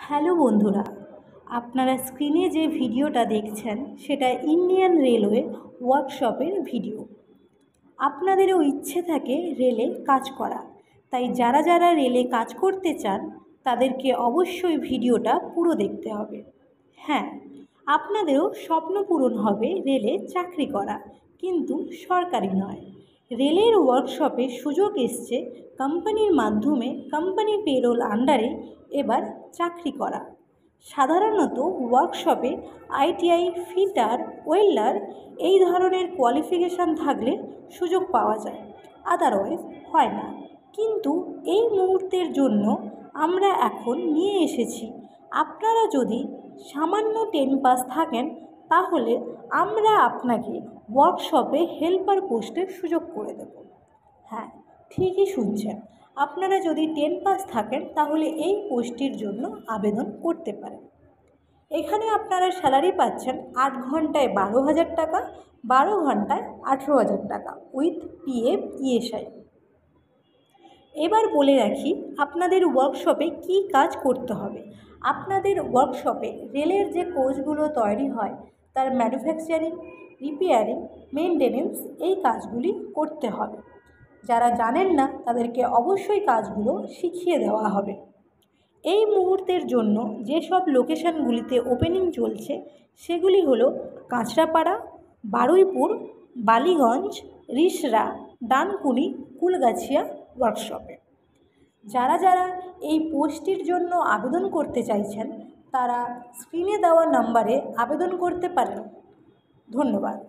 Hello বন্ধুরা, আপনারা স্ক্রিনে যে ভিডিওটা দেখছেন সেটা ইন্ডিয়ান রেলওয়ে ওয়ার্কশপের ভিডিও। আপনাদেরও ইচ্ছে থাকে রেলে কাজ করা, তাই যারা যারা রেলে কাজ করতে চান তাদেরকে অবশ্যই ভিডিওটা পুরো দেখতে হবে। হ্যাঁ, আপনাদেরও স্বপ্ন পূরণ হবে রেলে চাকরি করা, কিন্তু সরকারি নয়। রেলের ওয়ার্কশপে সুযোগ এসছে কোম্পানির মাধ্যমে কোম্পানি পেরোল আন্ডারে এবার চাকরি করা। সাধারণত ওয়ার্কশপে আইটিআই, ফিটার, ওয়েল্ডার এই ধরনের কোয়ালিফিকেশান থাকলে সুযোগ পাওয়া যায়, আদারওয়াইজ হয় না। কিন্তু এই মুহূর্তের জন্য আমরা এখন নিয়ে এসেছি, আপনারা যদি সামান্য 10 পাস থাকেন তাহলে আমরা আপনাকে ওয়ার্কশপে হেল্পার পোস্টের সুযোগ করে দেব। হ্যাঁ, ঠিকই শুনছেন, আপনারা যদি 10 পাস থাকেন তাহলে এই পোস্টটির জন্য আবেদন করতে পারেন। এখানে আপনারা স্যালারি পাচ্ছেন 8 ঘন্টায় 12,000 টাকা, 12 ঘন্টায় 18,000 টাকা উইথ পিএফ, ইএসআই। এবার বলে রাখি আপনাদের ওয়ার্কশপে কি কাজ করতে হবে। আপনাদের ওয়ার্কশপে রেলের যে কোচগুলো তৈরি হয় তার ম্যানুফ্যাকচারিং, রিপেয়ারিং, মেনটেনেন্স এই কাজগুলি করতে হবে। যারা জানেন না তাদেরকে অবশ্যই কাজগুলো শিখিয়ে দেওয়া হবে। এই মুহূর্তের জন্য যেসব লোকেশানগুলিতে ওপেনিং চলছে সেগুলি হলো কাঁচরাপাড়া, বারুইপুর, বালিগঞ্জ, রিষড়া, ডানকুনি, কুলগাছিয়া ওয়ার্কশপে। যারা যারা এই পোস্টটির জন্য আবেদন করতে চাইছেন তারা স্ক্রিনে দেওয়া নাম্বারে আবেদন করতে পারেন। ধন্যবাদ।